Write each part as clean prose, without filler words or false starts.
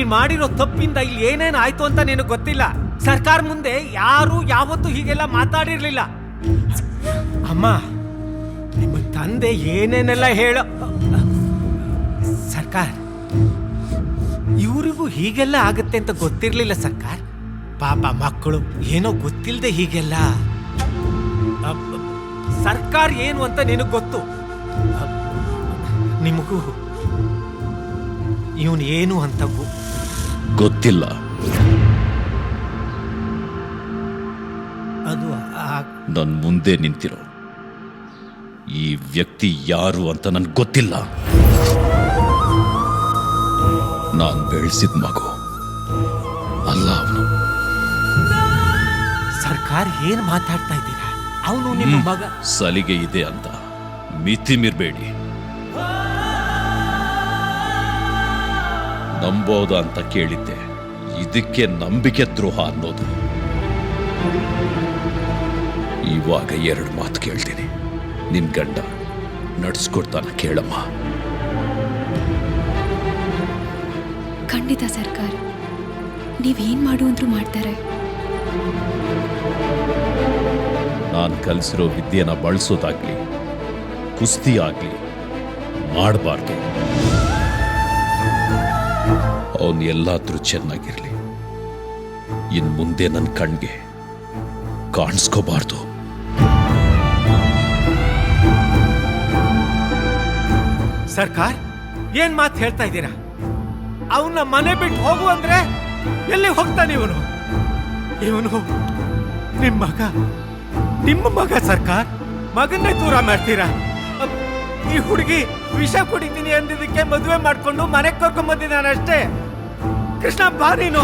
ನೀನ್ ಮಾಡಿರೋ ತಪ್ಪಿಂದ ಇಲ್ಲಿ ಏನೇನ್ ಆಯ್ತು ಅಂತ ನಿನಗೆ ಗೊತ್ತಿಲ್ಲ. ಸರ್ಕಾರ ಮುಂದೆ ಯಾರು ಯಾವತ್ತೂ ಹೀಗೆಲ್ಲ ಮಾತಾಡಿರ್ಲಿಲ್ಲ. ಅಮ್ಮ, ನಿಮ್ಮ ತಂದೆ ಏನೇನೆಲ್ಲ ಹೇಳ ಸರ್ಕಾರ, ಇವರಿಗೂ ಹೀಗೆಲ್ಲ ಆಗುತ್ತೆ ಅಂತ ಗೊತ್ತಿರ್ಲಿಲ್ಲ ಸರ್ಕಾರ. ಪಾಪ ಮಕ್ಕಳು ಏನೋ ಗೊತ್ತಿಲ್ಲದೆ ಹೀಗೆಲ್ಲ. ಸರ್ಕಾರ ಏನು ಅಂತ ನಿನಗೆ ಗೊತ್ತು. ನಿಮಗೂ ಇವನು ಏನು ಅಂತ ಗೊತ್ತಿಲ್ಲ. ಅದು ನನ್ನ ಮುಂದೆ ನಿಂತಿರೋ ಈ ವ್ಯಕ್ತಿ ಯಾರು ಅಂತ ನನ್ಗೆ ಗೊತ್ತಿಲ್ಲ. ನಾನು ಬೆಳೆಸಿದ ಮಗು ಅಲ್ಲ ಅವನು. ಸರ್ಕಾರ ಏನ್ ಮಾತಾಡ್ತಾ ಇದ್ದೀರಾ? ಅವನು ನಿಮ್ಮ ಮಗ. ಸಲಿಗೆ ಇದೆ ಅಂತ ಮಿತಿ ಮೀರ್ಬೇಡಿ. ನಂಬೋದ ಅಂತ ಕೇಳಿದ್ದೆ. ಇದಕ್ಕೆ ನಂಬಿಕೆ ದ್ರೋಹ ಅನ್ನೋದು. ಇವಾಗ 2 ಮಾತು ಕೇಳ್ತೀನಿ. ನಿನ್ ಗಂಡ ನಡ್ಸ್ಕೊಡ್ತಾನ ಕೇಳಮ್ಮ. ಖಂಡಿತ ಸರ್ಕಾರ, ನೀವೇನ್ ಮಾಡು ಅಂದ್ರೂ ಮಾಡ್ತಾರೆ. ನಾನು ಕಲಿಸಿರೋ ವಿದ್ಯೆನ ಬಳಸೋದಾಗ್ಲಿ ಕುಸ್ತಿ ಆಗ್ಲಿ ಮಾಡಬಾರ್ದು. ಅವನು ಎಲ್ಲಾದ್ರೂ ಚೆನ್ನಾಗಿರ್ಲಿ, ಇನ್ ಮುಂದೆ ನನ್ನ ಕಣ್ಗೆ ಕಾಣಿಸ್ಕೋಬಾರ್ದು. ಸರ್ಕಾರ, ಏನ್ ಮಾತು ಹೇಳ್ತಾ ಇದ್ದೀರಾ? ಅವನ್ನ ಮನೆ ಬಿಟ್ಟು ಹೋಗು ಅಂದ್ರೆ ಎಲ್ಲಿ ಹೋಗ್ತಾನೆ ಇವನು? ಇವನು ನಿಮ್ಮ ಮಗ ಸರ್ಕಾರ. ಮಗನ್ನೇ ದೂರ ಮಾಡ್ತೀರಾ? ಈ ಹುಡುಗಿ ವಿಷ ಕುಡಿತೀನಿ ಅಂದಿದ್ದಕ್ಕೆ ಮದುವೆ ಮಾಡ್ಕೊಂಡು ಮನೆಗೆ ಕರ್ಕೊಂಡ್ ಬಂದಿದ್ದಾನಷ್ಟೇ. ಕೃಷ್ಣ, ಬಾ ನೀನು.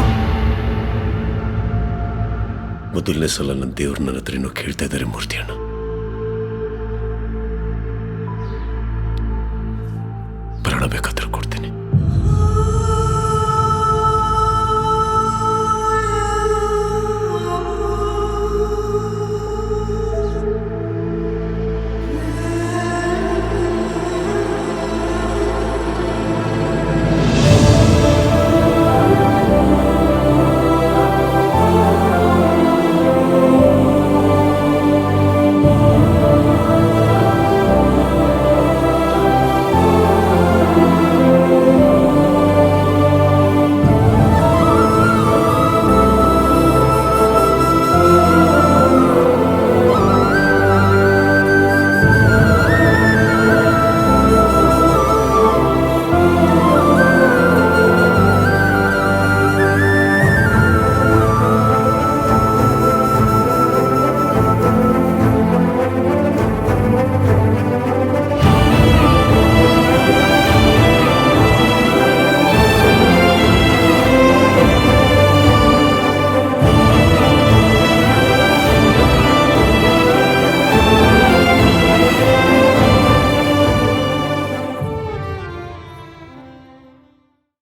ಮೊದಲನೇ ಸಲ ನನ್ನ ದೇವ್ರು ನನ್ನ ಹತ್ರ ಏನೋ ಕೇಳ್ತಾ ಇದ್ದಾರೆ ಮೂರ್ತಿ ಅಣ್ಣ. ಬರೋಣ ಬೇಕಾದ್ರು.